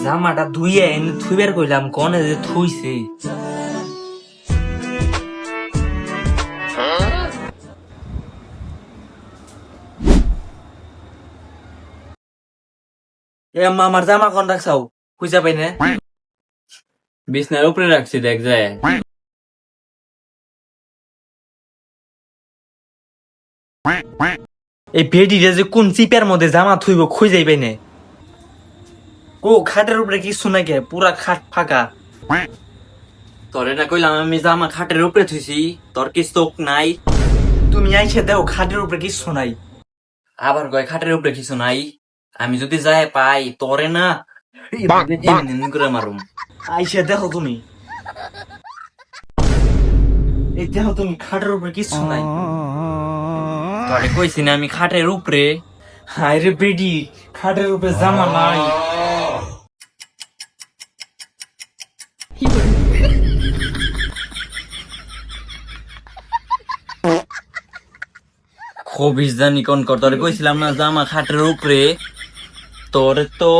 জামাটা ধুইয়ে এনে থুইবার কইলাম কনে যে থুইছে। এ আম্মা আমার জামা কোন রাখছাও খুঁজা পাই না। বিছনার উপরে রাখছি, দেখ যায়। এই বেডিটা যে কোন চিপের মধ্যে জামা থুইব খুঁজাই পাই না। ও খাটের উপরে কিছু নাই কে, পুরা খাট ফাঁকা। তোরে না কইলাম আমি জামা খাটের উপরে থুইছি, তোর কি চোখ নাই? তুমি আইসে দাও খাটের উপরে কিছু নাই। আবার কয় খাটের উপরে কিছু নাই। আমি যদি যায় পাই তোরে না এইভাবে এমনি করে মারুম। আইসে দেখো তুমি, এই দেখো তুমি খাটের উপরে কিছু নাই। তোরে কইছি না আমি খাটের উপরে। হায় রে বেডি, খাটের উপরে জামা নাই। খবিস জানি কোন কর, তোরে কইছিলাম না জামা খাটের উপরে। তোরে তো